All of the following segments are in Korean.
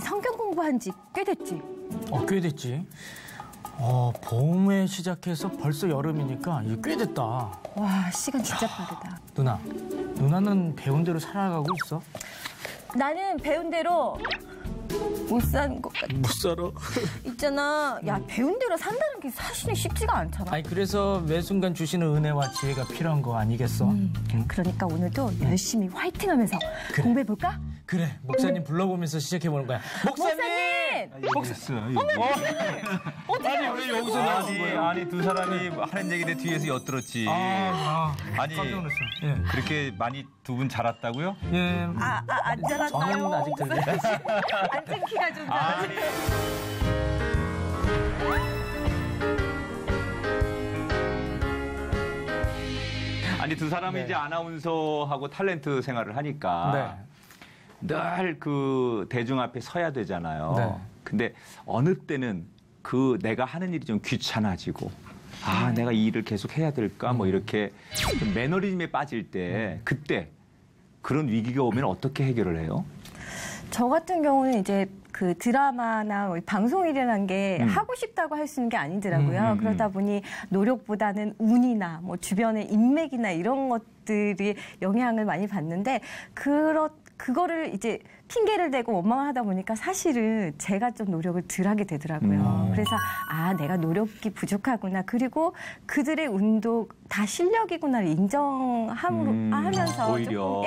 성경 공부한 지 꽤 됐지? 꽤 됐지. 봄에 시작해서 벌써 여름이니까 이게 꽤 됐다. 와, 시간 진짜 빠르다. 누나는 배운 대로 살아가고 있어? 나는 배운 대로 못 사는 것 같아. 못 살아. 있잖아. 야, 배운 대로 산다는 게 사실은 쉽지가 않잖아. 아니, 그래서 매 순간 주시는 은혜와 지혜가 필요한 거 아니겠어? 그러니까 오늘도 열심히 화이팅하면서 공부해볼까? 그래, 목사님 불러보면서 시작해보는 거야. 목사님! 아니 왜 여기서 나온 거야? 아니 두 사람이 하는 얘기인데 뒤에서 엿들었지. 아니 깜짝 놀랐어. 예. 그렇게 많이 두 분 자랐다고요? 예. 안 자랐나요? 저는 아직 들려. 안 끊기가 좀 자랐지. 아니 두 사람이 이제 아나운서하고 탤런트 생활을 하니까 늘 그 대중 앞에 서야 되잖아요. 네. 근데 어느 때는 그 내가 하는 일이 좀 귀찮아지고 내가 이 일을 계속 해야 될까 뭐 이렇게 좀 매너리즘에 빠질 때 그때 그런 위기가 오면 어떻게 해결을 해요? 저 같은 경우는 이제 그 드라마나 방송이라는 게 하고 싶다고 할 수 있는 게 아니더라고요. 그러다 보니 노력보다는 운이나 뭐 주변의 인맥이나 이런 것들이 영향을 많이 받는데 그거를 이제 핑계를 대고 원망을 하다 보니까 사실은 제가 좀 노력을 덜 하게 되더라고요. 그래서 내가 노력이 부족하구나. 그리고 그들의 운도 다 실력이구나를 인정하면서 오히려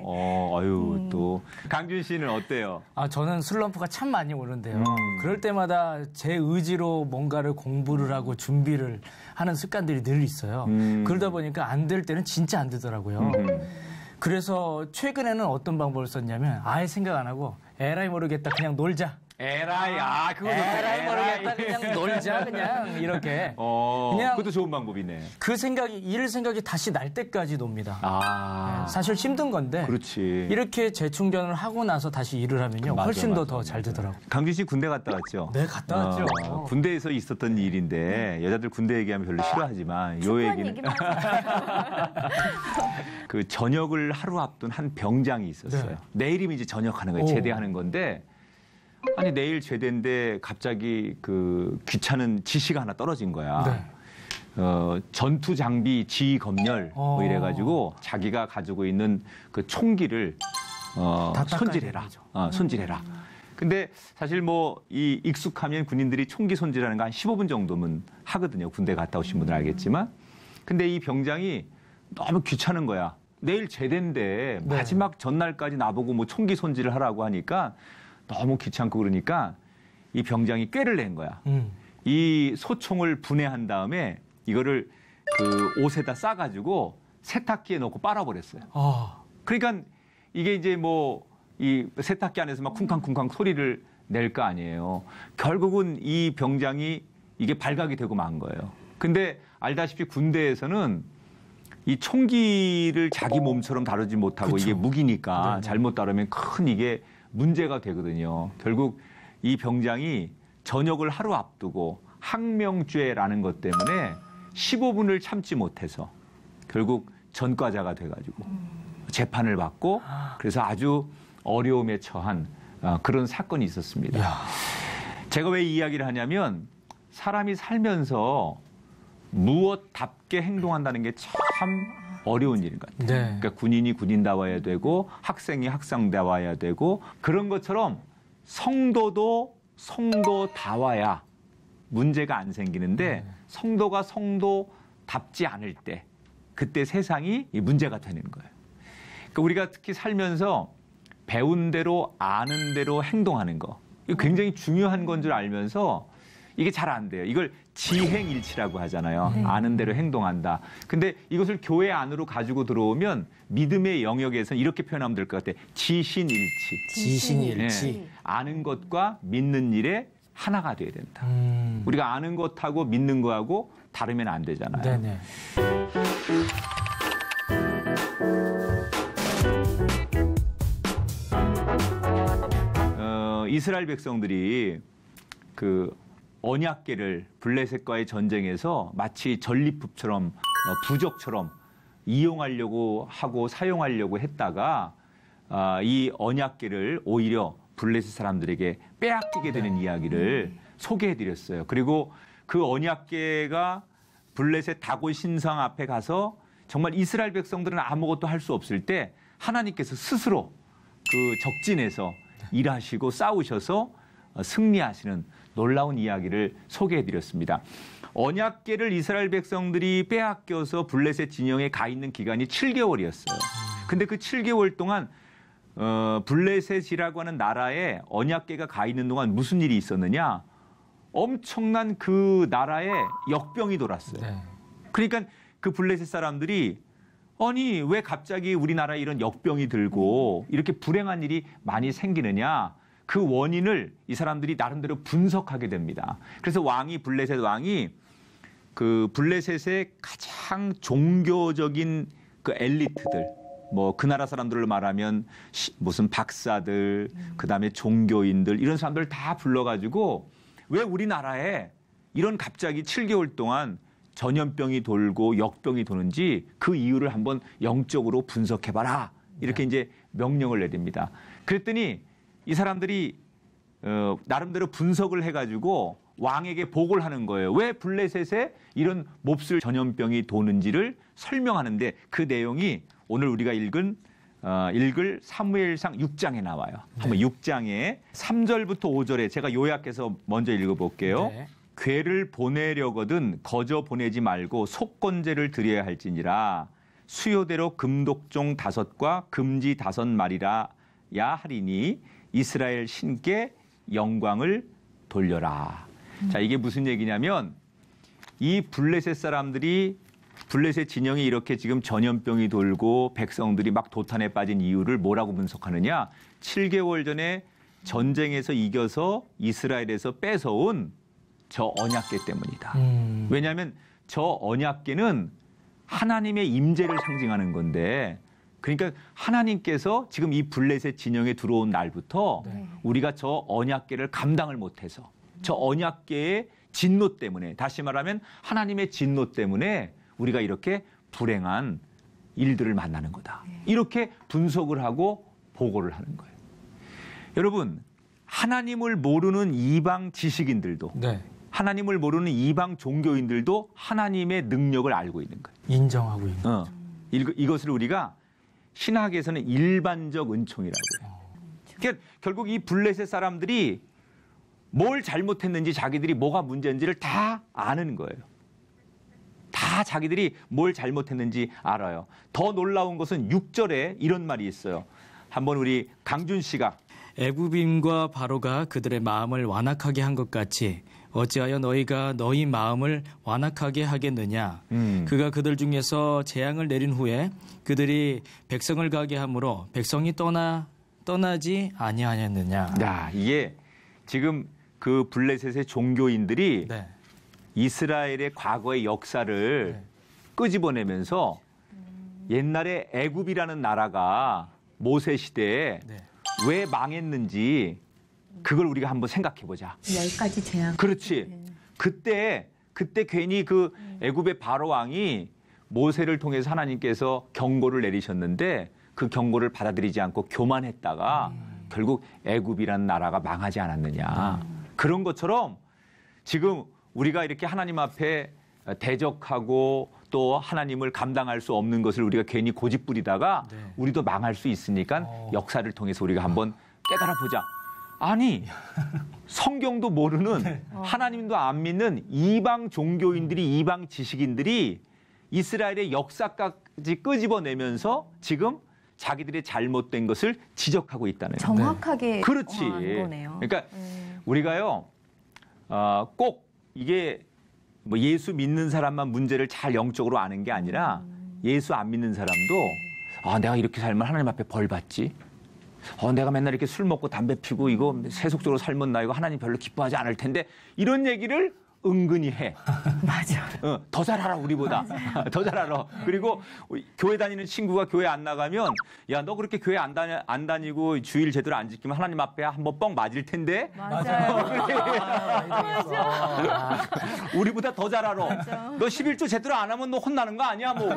조금, 또 강준 씨는 어때요? 저는 슬럼프가 참 많이 오는데요. 그럴 때마다 제 의지로 뭔가를 공부를 하고 준비를 하는 습관들이 늘 있어요. 그러다 보니까 안 될 때는 진짜 안 되더라고요. 그래서 최근에는 어떤 방법을 썼냐면 아예 생각 안 하고 에라이 모르겠다 그냥 놀자. 에라이, 그거 좋다. 에라이 모르겠다 그냥 놀자 그냥 이렇게. 그냥 그것도 좋은 방법이네. 그 생각이 일 생각이 다시 날 때까지 놉니다. 사실 힘든 건데. 그렇지. 이렇게 재충전을 하고 나서 다시 일을 하면요 훨씬 더 잘 되더라고요. 강준 씨 군대 갔다 왔죠? 네, 갔다 왔죠. 군대에서 있었던 일인데 여자들 군대 얘기하면 별로 싫어하지만 요 얘기는 그 전역을 하루 앞둔 한 병장이 있었어요. 내일이면 이제 전역하는 거예요. 제대하는 건데. 아니 내일 제대인데 갑자기 그 귀찮은 지시가 하나 떨어진 거야. 전투 장비 지휘 검열 뭐 이래가지고 자기가 가지고 있는 그 총기를 손질해라. 손질해라. 근데 사실 뭐 이 익숙하면 군인들이 총기 손질하는 거 한 15분 정도면 하거든요. 군대 갔다 오신 분들 알겠지만. 근데 이 병장이 너무 귀찮은 거야. 내일 제대인데 마지막 전날까지 나보고 뭐 총기 손질을 하라고 하니까 너무 귀찮고 그러니까 이 병장이 꾀를 낸 거야. 이 소총을 분해한 다음에 이거를 그 옷에다 싸가지고 세탁기에 넣고 빨아버렸어요. 그러니까 이게 이제 뭐 이 세탁기 안에서 막 쿵쾅쿵쾅 소리를 낼 거 아니에요. 결국은 이 병장이 이게 발각이 되고 만 거예요. 근데 알다시피 군대에서는 이 총기를 자기 몸처럼 다루지 못하고 이게 무기니까 잘못 다루면 큰 이게 문제가 되거든요. 결국 이 병장이 전역을 하루 앞두고 항명죄라는 것 때문에 15분을 참지 못해서 결국 전과자가 돼가지고 재판을 받고 그래서 아주 어려움에 처한 그런 사건이 있었습니다. 제가 왜 이 이야기를 하냐면 사람이 살면서 무엇답게 행동한다는 게 참 어려운 일인 것 같아요. 그러니까 군인이 군인다워야 되고 학생이 학생다워야 되고 그런 것처럼 성도도 성도다워야 문제가 안 생기는데 성도가 성도답지 않을 때 그때 세상이 문제가 되는 거예요. 그러니까 우리가 특히 살면서 배운 대로 아는 대로 행동하는 거 이거 굉장히 중요한 건 줄 알면서 이게 잘 안 돼요. 이걸 지행일치라고 하잖아요. 아는 대로 행동한다. 근데 이것을 교회 안으로 가지고 들어오면 믿음의 영역에서는 이렇게 표현하면 될 것 같아요. 지신일치. 지신일치. 아는 것과 믿는 일에 하나가 돼야 된다. 우리가 아는 것하고 믿는 거하고 다르면 안 되잖아요. 네네. 이스라엘 백성들이 그 언약궤를 블레셋과의 전쟁에서 마치 전리품처럼 부적처럼 이용하려고 하고 사용하려고 했다가 이 언약궤를 오히려 블레셋 사람들에게 빼앗기게 되는 이야기를 소개해드렸어요. 그리고 그 언약궤가 블레셋 다곤 신상 앞에 가서 정말 이스라엘 백성들은 아무것도 할 수 없을 때 하나님께서 스스로 그 적진에서 일하시고 싸우셔서 승리하시는 놀라운 이야기를 소개해드렸습니다. 언약궤를 이스라엘 백성들이 빼앗겨서 블레셋 진영에 가 있는 기간이 7개월이었어요. 근데 그 7개월 동안 블레셋이라고 하는 나라에 언약궤가 가 있는 동안 무슨 일이 있었느냐? 엄청난 그 나라에 역병이 돌았어요. 네. 그러니까 그 블레셋 사람들이 아니 왜 갑자기 우리나라에 이런 역병이 들고 이렇게 불행한 일이 많이 생기느냐? 그 원인을 이 사람들이 나름대로 분석하게 됩니다. 그래서 블레셋 왕이 그 블레셋의 가장 종교적인 그 엘리트들, 뭐 그 나라 사람들을 말하면 무슨 박사들, 그다음에 종교인들 이런 사람들 다 불러가지고 왜 우리나라에 이런 갑자기 7개월 동안 전염병이 돌고 역병이 도는지 그 이유를 한번 영적으로 분석해봐라. 이렇게 이제 명령을 내립니다. 그랬더니 이 사람들이 나름대로 분석을 해가지고 왕에게 보고를 하는 거예요. 왜 블레셋에 이런 몹쓸 전염병이 도는지를 설명하는데 그 내용이 오늘 우리가 읽을 사무엘상 6장에 나와요. 한번 6장에 3절부터 5절에 제가 요약해서 먼저 읽어볼게요. 네. 궤를 보내려거든 거저 보내지 말고 속건제를 드려야 할지니라. 수요대로 금독종 5과 금지 5마리라 야 하리니 이스라엘 신께 영광을 돌려라. 자, 이게 무슨 얘기냐면 이 블레셋 사람들이 블레셋 진영이 이렇게 지금 전염병이 돌고 백성들이 막 도탄에 빠진 이유를 뭐라고 분석하느냐? 7개월 전에 전쟁에서 이겨서 이스라엘에서 뺏어온 저 언약궤 때문이다. 왜냐하면 저 언약궤는 하나님의 임재를 상징하는 건데 그러니까 하나님께서 지금 이 블레셋 진영에 들어온 날부터 우리가 저 언약궤를 감당을 못해서 저 언약궤의 진노 때문에 다시 말하면 하나님의 진노 때문에 우리가 이렇게 불행한 일들을 만나는 거다. 이렇게 분석을 하고 보고를 하는 거예요. 여러분, 하나님을 모르는 이방 지식인들도 하나님을 모르는 이방 종교인들도 하나님의 능력을 알고 있는 거예요. 인정하고 있는 거죠. 이것을 우리가 신학에서는 일반적 은총이라고 해요. 그러니까 결국 이 블레셋 사람들이 뭘 잘못했는지 자기들이 뭐가 문제인지를 다 아는 거예요. 다 자기들이 뭘 잘못했는지 알아요. 더 놀라운 것은 6절에 이런 말이 있어요. 한번 우리 강준 씨가 애굽인과 바로가 그들의 마음을 완악하게 한 것 같이 어찌하여 너희가 너희 마음을 완악하게 하겠느냐. 그가 그들 중에서 재앙을 내린 후에 그들이 백성을 가게 함으로 백성이 떠나지 아니하였느냐. 야, 이게 지금 그 블레셋의 종교인들이 이스라엘의 과거의 역사를 끄집어내면서 옛날에 애굽이라는 나라가 모세 시대에 왜 망했는지 그걸 우리가 한번 생각해 보자. 10가지 재앙. 그렇지. 그때 괜히 그 애굽의 바로 왕이 모세를 통해서 하나님께서 경고를 내리셨는데 그 경고를 받아들이지 않고 교만했다가 결국 애굽이라는 나라가 망하지 않았느냐. 그런 것처럼 지금 우리가 이렇게 하나님 앞에 대적하고 또 하나님을 감당할 수 없는 것을 우리가 괜히 고집부리다가 우리도 망할 수 있으니까 역사를 통해서 우리가 한번 깨달아 보자. 아니 성경도 모르는 하나님도 안 믿는 이방 종교인들이 이방 지식인들이 이스라엘의 역사까지 끄집어내면서 지금 자기들의 잘못된 것을 지적하고 있다는 거예요. 정확하게 그렇지. 거네요. 그러니까 우리가요 꼭 이게 뭐 예수 믿는 사람만 문제를 잘 영적으로 아는 게 아니라 예수 안 믿는 사람도 내가 이렇게 살면 하나님 앞에 벌 받지. 내가 맨날 이렇게 술 먹고 담배 피고 이거 세속적으로 살면 나 이거 하나님 별로 기뻐하지 않을 텐데 이런 얘기를 은근히 해. 맞아. 더 잘 알아 우리보다. 더 잘 알아. 그리고 교회 다니는 친구가 교회 안 나가면 야 너 그렇게 교회 안 다니고 주일 제대로 안 지키면 하나님 앞에 한번 뻥 맞을 텐데. 맞아요. 맞아. 우리보다 더 잘 알아. 맞아. 너 11조 제대로 안 하면 너 혼나는 거 아니야? 뭐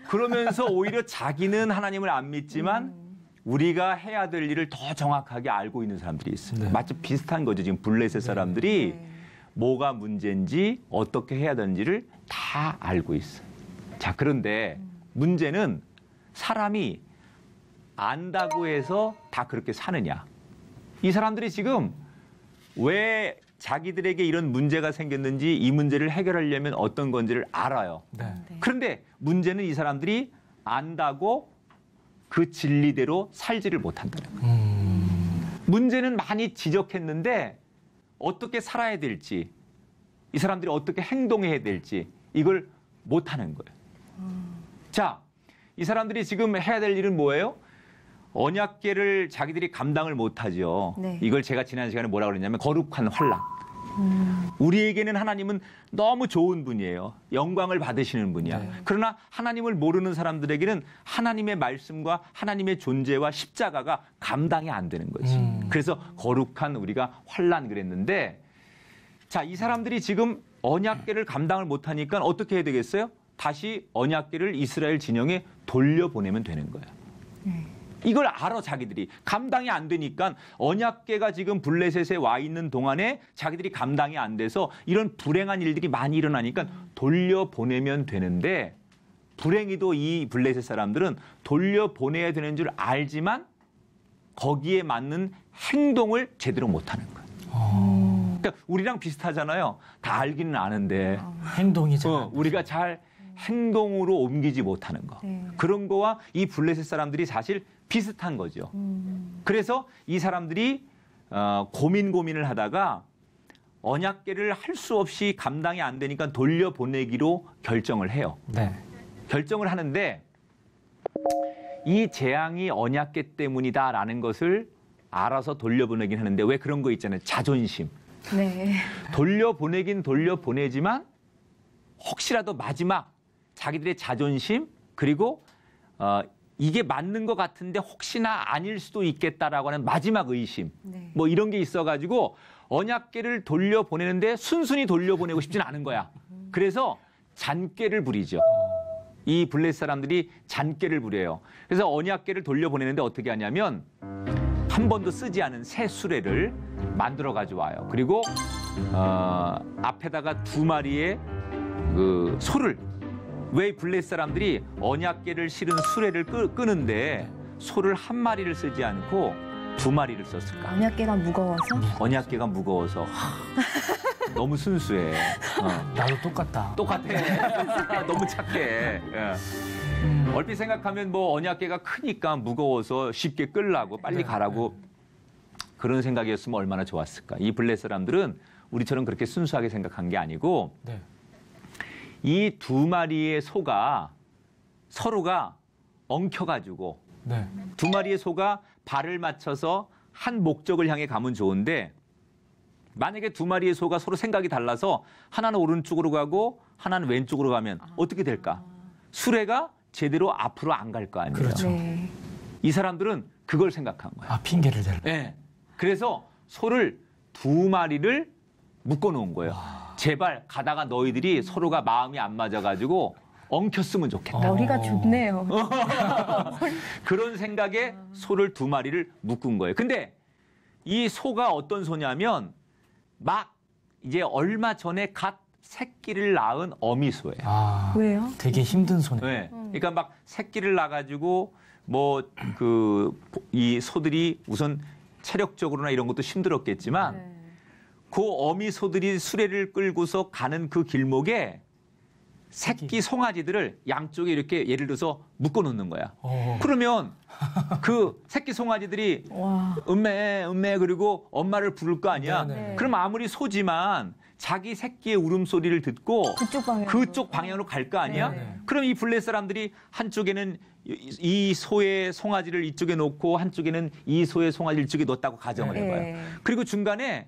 그러면서 오히려 자기는 하나님을 안 믿지만 우리가 해야 될 일을 더 정확하게 알고 있는 사람들이 있어요. 네. 마치 비슷한 거죠. 지금 블레셋 사람들이 뭐가 문제인지 어떻게 해야 되는지를 다 알고 있어요. 자, 그런데 문제는 사람이 안다고 해서 다 그렇게 사느냐. 이 사람들이 지금 왜 자기들에게 이런 문제가 생겼는지 이 문제를 해결하려면 어떤 건지를 알아요. 네. 그런데 문제는 이 사람들이 안다고 그 진리대로 살지를 못한다는 거예요. 문제는 많이 지적했는데 어떻게 살아야 될지, 이 사람들이 어떻게 행동해야 될지 이걸 못하는 거예요. 자, 이 사람들이 지금 해야 될 일은 뭐예요? 언약궤를 자기들이 감당을 못하죠. 네. 이걸 제가 지난 시간에 뭐라고 그랬냐면 거룩한 환락. 우리에게는 하나님은 너무 좋은 분이에요. 영광을 받으시는 분이야. 네. 그러나 하나님을 모르는 사람들에게는 하나님의 말씀과 하나님의 존재와 십자가가 감당이 안 되는 거지. 그래서 거룩한 우리가 환란 그랬는데, 자, 이 사람들이 지금 언약궤를 감당을 못하니까 어떻게 해야 되겠어요? 다시 언약궤를 이스라엘 진영에 돌려보내면 되는 거예요. 이걸 알아 자기들이. 감당이 안 되니까 언약궤가 지금 블레셋에 와 있는 동안에 자기들이 감당이 안 돼서 이런 불행한 일들이 많이 일어나니까 돌려보내면 되는데, 불행히도 이 블레셋 사람들은 돌려보내야 되는 줄 알지만 거기에 맞는 행동을 제대로 못하는 거예요. 그러니까 우리랑 비슷하잖아요. 다 알기는 아는데 행동이 잘 우리가 잘 행동으로 옮기지 못하는 거. 네. 그런 거와 이 블레셋 사람들이 사실 비슷한 거죠. 그래서 이 사람들이 고민을 하다가 언약궤를 할 수 없이 감당이 안 되니까 돌려보내기로 결정을 해요. 네. 결정을 하는데 이 재앙이 언약궤 때문이다라는 것을 알아서 돌려보내긴 하는데, 왜 그런 거 있잖아요. 자존심. 네. 돌려보내긴 돌려보내지만 혹시라도 마지막 자기들의 자존심, 그리고 이게 맞는 것 같은데 혹시나 아닐 수도 있겠다라고 하는 마지막 의심, 네. 뭐 이런 게 있어가지고 언약궤를 돌려보내는데 순순히 돌려보내고 싶지는 않은 거야. 그래서 잔꾀를 부리죠. 이 블레셋 사람들이 잔꾀를 부려요. 그래서 언약궤를 돌려보내는데 어떻게 하냐면 한 번도 쓰지 않은 새 수레를 만들어 가져와요. 그리고 앞에다가 2마리의 그 소를, 왜 블레셋 사람들이 언약궤를 실은 수레를 끄는데 소를 1마리를 쓰지 않고 2마리를 썼을까? 언약궤가 무거워서? 언약궤가 무거워서 너무 순수해. 나도 똑같다. 똑같아. 너무 착해. 예. 얼핏 생각하면 뭐 언약궤가 크니까 무거워서 쉽게 끌라고 빨리 가라고 그런 생각이었으면 얼마나 좋았을까. 이 블레셋 사람들은 우리처럼 그렇게 순수하게 생각한 게 아니고 네. 이 2마리의 소가 서로가 엉켜가지고 네. 2마리의 소가 발을 맞춰서 한 목적을 향해 가면 좋은데, 만약에 2마리의 소가 서로 생각이 달라서 하나는 오른쪽으로 가고 하나는 왼쪽으로 가면 어떻게 될까? 수레가 제대로 앞으로 안 갈 거 아니에요. 그렇죠. 네. 이 사람들은 그걸 생각한 거야. 핑계를 대려. 네. 그래서 소를 2마리를 묶어놓은 거예요. 제발 가다가 너희들이 서로가 마음이 안 맞아가지고 엉켰으면 좋겠다. 머리가 좋네요. 그런 생각에 소를 2마리를 묶은 거예요. 근데 이 소가 어떤 소냐면 막 이제 얼마 전에 갓 새끼를 낳은 어미소예요. 왜요? 되게 힘든 소네. 네. 그러니까 막 새끼를 낳아가지고 뭐 이 소들이 우선 체력적으로나 이런 것도 힘들었겠지만 네. 그 어미 소들이 수레를 끌고서 가는 그 길목에 새끼 송아지들을 양쪽에 이렇게 예를 들어서 묶어놓는 거야. 그러면 그 새끼 송아지들이 와. 음메 그리고 엄마를 부를 거 아니야. 네네. 그럼 아무리 소지만 자기 새끼의 울음소리를 듣고 그쪽 방향으로 갈 거 아니야. 네네. 그럼 이 블레셋 사람들이 한쪽에는 이 소의 송아지를 이쪽에 놓고 한쪽에는 이 소의 송아지를 이쪽에 놓았다고 가정을 해봐요. 네. 그리고 중간에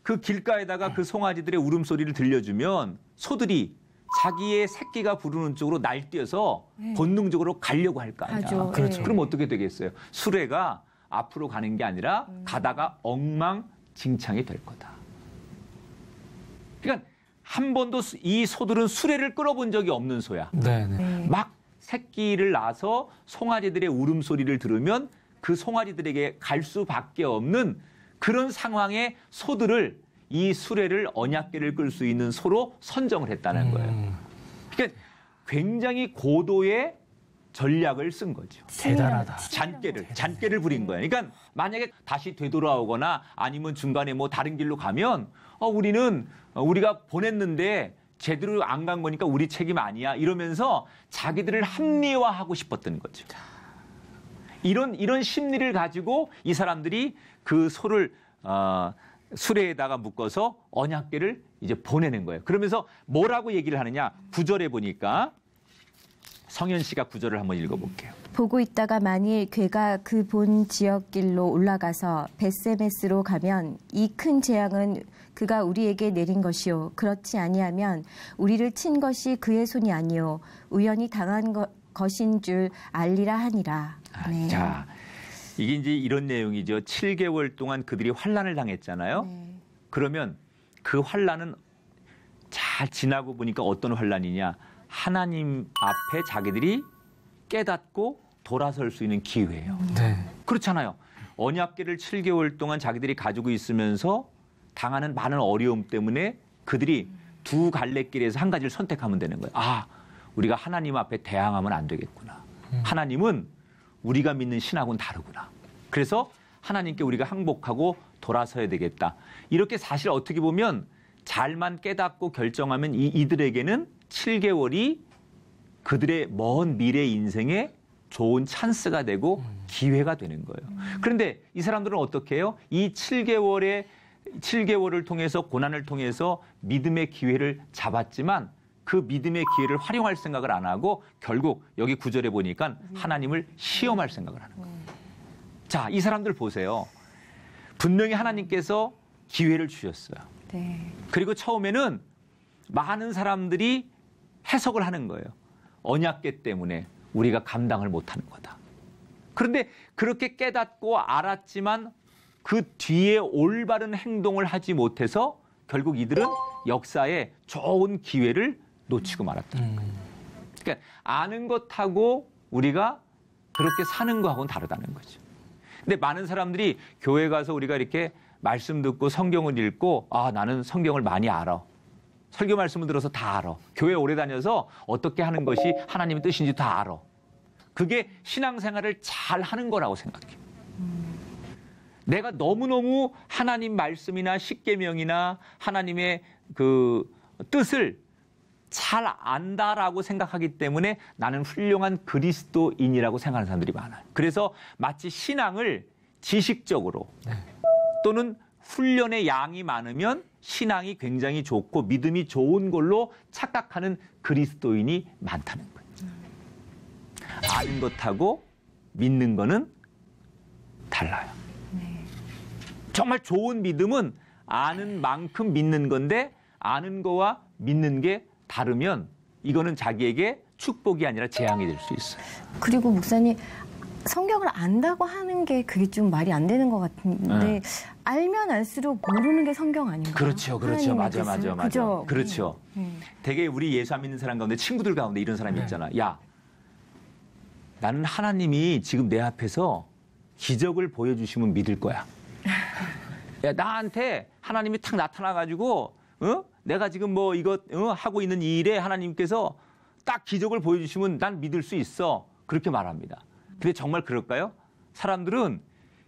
그 길가에다가 그 송아지들의 울음소리를 들려주면 소들이 자기의 새끼가 부르는 쪽으로 날뛰어서 본능적으로 가려고 할 거 아니야. 하죠. 그렇죠. 네. 그럼 어떻게 되겠어요? 수레가 앞으로 가는 게 아니라 가다가 엉망진창이 될 거다. 그러니까 한 번도 이 소들은 수레를 끌어본 적이 없는 소야. 네. 네. 막 새끼를 낳아서 송아지들의 울음소리를 들으면 그 송아지들에게 갈 수밖에 없는 그런 상황의 소들을 이 수레를 언약궤를 끌 수 있는 소로 선정을 했다는 거예요. 그러니까 굉장히 고도의 전략을 쓴 거죠. 대단하다. 잔꾀를 부린 거예요. 그러니까 만약에 다시 되돌아오거나 아니면 중간에 뭐 다른 길로 가면 우리가 보냈는데 제대로 안 간 거니까 우리 책임 아니야 이러면서 자기들을 합리화하고 싶었던 거죠. 이런 심리를 가지고 이 사람들이 그 소를 수레에다가 묶어서 언약궤를 이제 보내는 거예요. 그러면서 뭐라고 얘기를 하느냐? 9절에 보니까 성현 씨가 9절을 한번 읽어볼게요. 보고 있다가 만일 궤가 그 본 지역길로 올라가서 벳세메스로 가면 이 큰 재앙은 그가 우리에게 내린 것이요. 그렇지 아니하면 우리를 친 것이 그의 손이 아니요. 우연히 당한 것인 줄 알리라 하니라. 네. 자, 이게 이제 이런 내용이죠. 7개월 동안 그들이 환난을 당했잖아요. 네. 그러면 그 환난은 잘 지나고 보니까 어떤 환난이냐. 하나님 앞에 자기들이 깨닫고 돌아설 수 있는 기회예요. 네. 그렇잖아요. 언약궤를 7개월 동안 자기들이 가지고 있으면서 당하는 많은 어려움 때문에 그들이 두 갈래길에서 한 가지를 선택하면 되는 거예요. 아, 우리가 하나님 앞에 대항하면 안 되겠구나. 하나님은 우리가 믿는 신하고는 다르구나. 그래서 하나님께 우리가 항복하고 돌아서야 되겠다. 이렇게 사실 어떻게 보면 잘만 깨닫고 결정하면 이들에게는 7개월이 그들의 먼 미래 인생에 좋은 찬스가 되고 기회가 되는 거예요. 그런데 이 사람들은 어떻게 해요? 이 7개월을 통해서 고난을 통해서 믿음의 기회를 잡았지만 그 믿음의 기회를 활용할 생각을 안 하고 결국 여기 9절에 보니까 하나님을 시험할 생각을 하는 거예요. 자, 이 사람들 보세요. 분명히 하나님께서 기회를 주셨어요. 네. 그리고 처음에는 많은 사람들이 해석을 하는 거예요. 언약궤 때문에 우리가 감당을 못하는 거다. 그런데 그렇게 깨닫고 알았지만 그 뒤에 올바른 행동을 하지 못해서 결국 이들은 역사에 좋은 기회를 놓치고 말았다. 그러니까 아는 것하고 우리가 그렇게 사는 거하고는 다르다는 거죠. 근데 많은 사람들이 교회 가서 우리가 이렇게 말씀 듣고 성경을 읽고 나는 성경을 많이 알아. 설교 말씀을 들어서 다 알아. 교회 오래 다녀서 어떻게 하는 것이 하나님의 뜻인지 다 알아. 그게 신앙생활을 잘 하는 거라고 생각해요. 내가 너무너무 하나님 말씀이나 십계명이나 하나님의 그 뜻을 잘 안다라고 생각하기 때문에 나는 훌륭한 그리스도인이라고 생각하는 사람들이 많아요. 그래서 마치 신앙을 지식적으로 또는 훈련의 양이 많으면 신앙이 굉장히 좋고 믿음이 좋은 걸로 착각하는 그리스도인이 많다는 거예요. 아는 것하고 믿는 거는 달라요. 정말 좋은 믿음은 아는 만큼 믿는 건데 아는 거와 믿는 게 다르면 이거는 자기에게 축복이 아니라 재앙이 될 수 있어요. 그리고 목사님, 성경을 안다고 하는 게 그게 좀 말이 안 되는 것 같은데 알면 알수록 모르는 게 성경 아닌가요? 그렇죠. 맞아. 그죠? 그렇죠. 되게 우리 예수 안 믿는 사람 가운데 친구들 가운데 이런 사람이 있잖아. 야, 나는 하나님이 지금 내 앞에서 기적을 보여주시면 믿을 거야. 야, 나한테 하나님이 탁 나타나가지고 내가 지금 뭐 이거 하고 있는 이 일에 하나님께서 딱 기적을 보여주시면 난 믿을 수 있어. 그렇게 말합니다. 근데 정말 그럴까요? 사람들은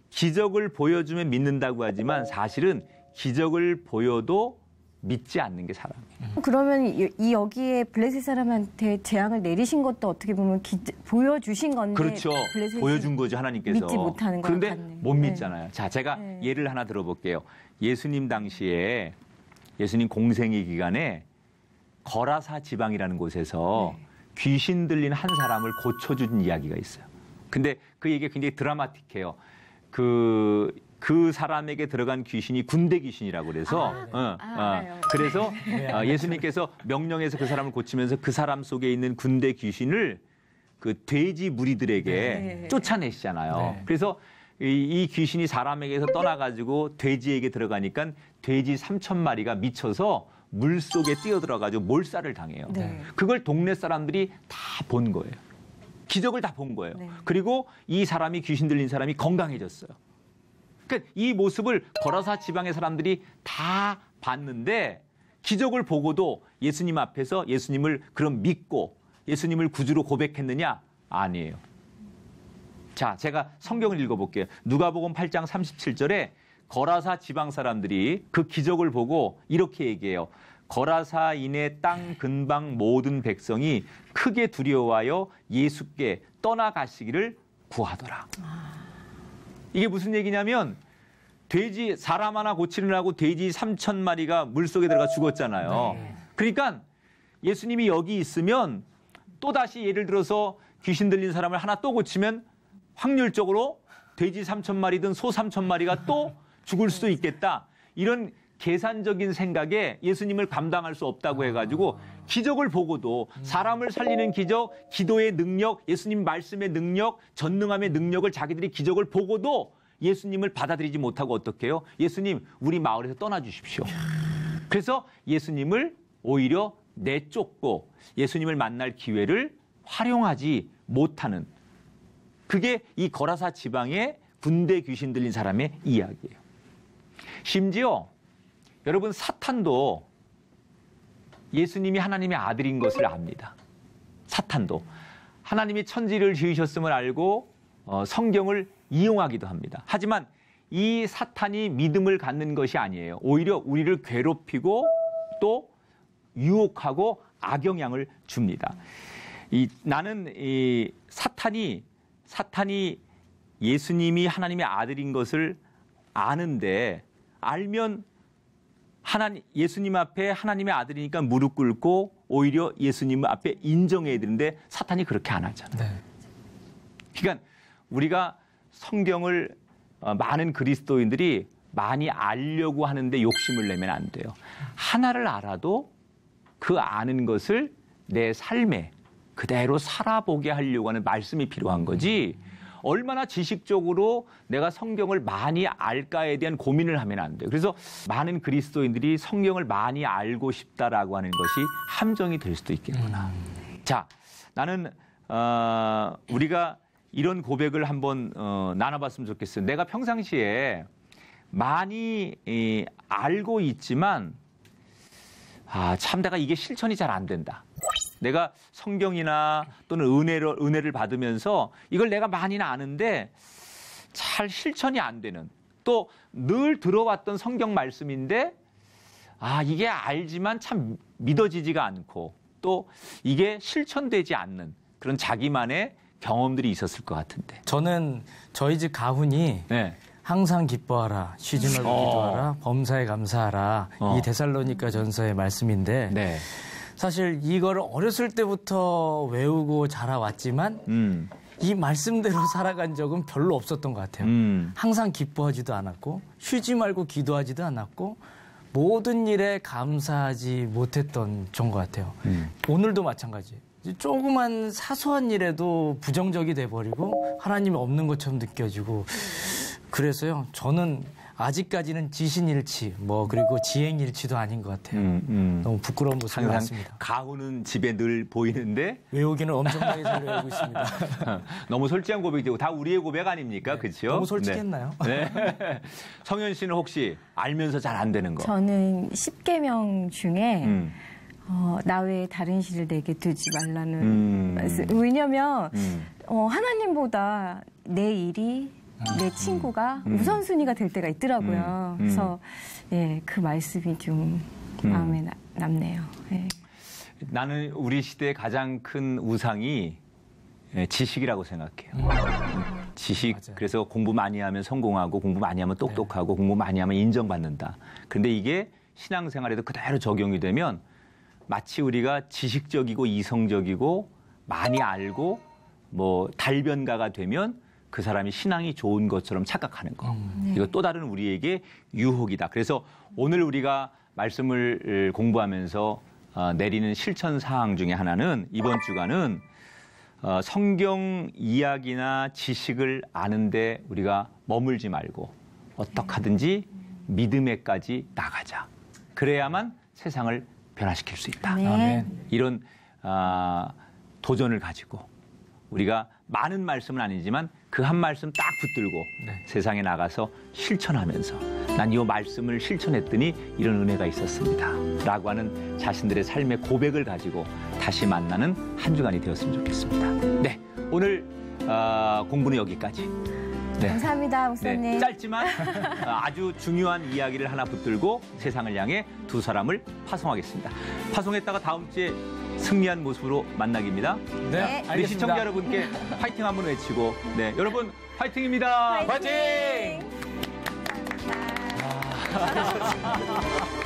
기적을 보여주면 믿는다고 하지만 사실은 기적을 보여도 믿지 않는 게 사람이에요. 그러면 여기에 블레셋 사람한테 재앙을 내리신 것도 어떻게 보면 보여주신 건데 그렇죠. 보여준 거죠, 하나님께서. 믿지 못하는 것 그런데 같네요. 못 믿잖아요. 자, 제가 예를 하나 들어볼게요. 예수님 당시에 예수님 공생의 기간에 거라사 지방이라는 곳에서 귀신 들린 한 사람을 고쳐준 이야기가 있어요. 근데 그 얘기가 굉장히 드라마틱해요. 그 사람에게 들어간 귀신이 군대 귀신이라고 그래서 그래서 예수님께서 명령해서 그 사람을 고치면서 그 사람 속에 있는 군대 귀신을 그 돼지 무리들에게 쫓아내시잖아요. 그래서 이 귀신이 사람에게서 떠나가지고 돼지에게 들어가니까 돼지 3,000마리가 미쳐서 물속에 뛰어들어가지고 몰살을 당해요. 그걸 동네 사람들이 다 본 거예요. 기적을 다 본 거예요. 네. 그리고 이 사람이 귀신 들린 사람이 건강해졌어요. 그러니까 이 모습을 거라사 지방의 사람들이 다 봤는데 기적을 보고도 예수님 앞에서 예수님을 그럼 믿고 예수님을 구주로 고백했느냐? 아니에요. 자, 제가 성경을 읽어볼게요. 누가복음 8장 37절에 거라사 지방 사람들이 그 기적을 보고 이렇게 얘기해요. 거라사인의 땅 근방 모든 백성이 크게 두려워하여 예수께 떠나가시기를 구하더라. 이게 무슨 얘기냐면 돼지 사람 하나 고치느라고 돼지 3,000마리가 물속에 들어가 죽었잖아요. 네. 그러니까 예수님이 여기 있으면 또다시 예를 들어서 귀신 들린 사람을 하나 또 고치면 확률적으로 돼지 3,000마리든 소 3,000마리가 또 죽을 수도 있겠다. 이런 계산적인 생각에 예수님을 감당할 수 없다고 해가지고 기적을 보고도 사람을 살리는 기적, 기도의 능력, 예수님 말씀의 능력, 전능함의 능력을 자기들이 기적을 보고도 예수님을 받아들이지 못하고 어떻게 해요? 예수님, 우리 마을에서 떠나주십시오. 그래서 예수님을 오히려 내쫓고 예수님을 만날 기회를 활용하지 못하는 그게 이 거라사 지방의 군대 귀신 들린 사람의 이야기예요. 심지어 여러분 사탄도 예수님이 하나님의 아들인 것을 압니다. 사탄도 하나님이 천지를 지으셨음을 알고 성경을 이용하기도 합니다. 하지만 이 사탄이 믿음을 갖는 것이 아니에요. 오히려 우리를 괴롭히고 또 유혹하고 악영향을 줍니다. 나는 사탄이 예수님이 하나님의 아들인 것을 아는데 알면 예수님 앞에 하나님의 아들이니까 무릎 꿇고 오히려 예수님 앞에 인정해야 되는데 사탄이 그렇게 안 하잖아요. 네. 그러니까 우리가 성경을 많은 그리스도인들이 많이 알려고 하는데 욕심을 내면 안 돼요. 하나를 알아도 그 아는 것을 내 삶에 그대로 살아보게 하려고 하는 말씀이 필요한 거지. 얼마나 지식적으로 내가 성경을 많이 알까에 대한 고민을 하면 안 돼요. 그래서 많은 그리스도인들이 성경을 많이 알고 싶다라고 하는 것이 함정이 될 수도 있겠구나. 자, 나는 우리가 이런 고백을 한번 나눠봤으면 좋겠어요. 내가 평상시에 많이 알고 있지만 참 내가 이게 실천이 잘 안 된다. 내가 성경이나 또는 은혜를 받으면서 이걸 내가 많이는 아는데 잘 실천이 안 되는 또 늘 들어왔던 성경 말씀인데 이게 알지만 참 믿어지지가 않고 또 이게 실천되지 않는 그런 자기만의 경험들이 있었을 것 같은데. 저는 저희 집 가훈이 네. 항상 기뻐하라, 쉬지 말고 기도하라, 범사에 감사하라. 이 데살로니가 전서의 말씀인데 네. 사실 이거를 어렸을 때부터 외우고 자라왔지만 이 말씀대로 살아간 적은 별로 없었던 것 같아요. 항상 기뻐하지도 않았고 쉬지 말고 기도하지도 않았고 모든 일에 감사하지 못했던 것 같아요. 오늘도 마찬가지예요. 조그만 사소한 일에도 부정적이 돼버리고 하나님이 없는 것처럼 느껴지고 그래서요. 저는 아직까지는 지신일치 그리고 지행일치도 아닌 것 같아요. 너무 부끄러운 모습이 많습니다. 가훈은 집에 늘 보이는데 외우기는 엄청나게 잘 외우고 있습니다. 너무 솔직한 고백이 되고 다 우리의 고백 아닙니까? 네. 그렇죠? 너무 솔직했나요? 네. 성현 씨는 혹시 알면서 잘 안 되는 거? 저는 10계명 중에 나 외에 다른 신을 내게 두지 말라는 말씀. 왜냐하면 하나님보다 내 일이 내 친구가 우선순위가 될 때가 있더라고요. 그래서 그 말씀이 좀 마음에 남네요. 예. 나는 우리 시대의 가장 큰 우상이 지식이라고 생각해요. 지식. 맞아요. 그래서 공부 많이 하면 성공하고 공부 많이 하면 똑똑하고 공부 많이 하면 인정받는다. 그런데 이게 신앙생활에도 그대로 적용이 되면 마치 우리가 지식적이고 이성적이고 많이 알고 달변가가 되면 그 사람이 신앙이 좋은 것처럼 착각하는 거. 이거 또 다른 우리에게 유혹이다. 그래서 오늘 우리가 말씀을 공부하면서 내리는 실천 사항 중에 하나는 이번 주간은 성경 이야기나 지식을 아는데 우리가 머물지 말고 어떻게 하든지 믿음에까지 나가자. 그래야만 세상을 변화시킬 수 있다. 네. 이런 도전을 가지고 우리가 많은 말씀은 아니지만 그 한 말씀 딱 붙들고 세상에 나가서 실천하면서 난 이 말씀을 실천했더니 이런 은혜가 있었습니다. 라고 하는 자신들의 삶의 고백을 가지고 다시 만나는 한 주간이 되었으면 좋겠습니다. 네, 오늘 공부는 여기까지. 네. 감사합니다, 목사님. 네, 짧지만 아주 중요한 이야기를 하나 붙들고 세상을 향해 두 사람을 파송하겠습니다. 파송했다가 다음 주에 승리한 모습으로 만나기입니다. 네, 우리 알겠습니다. 시청자 여러분께 파이팅 한번 외치고, 네, 여러분 파이팅입니다. 파이팅! 감사합니다.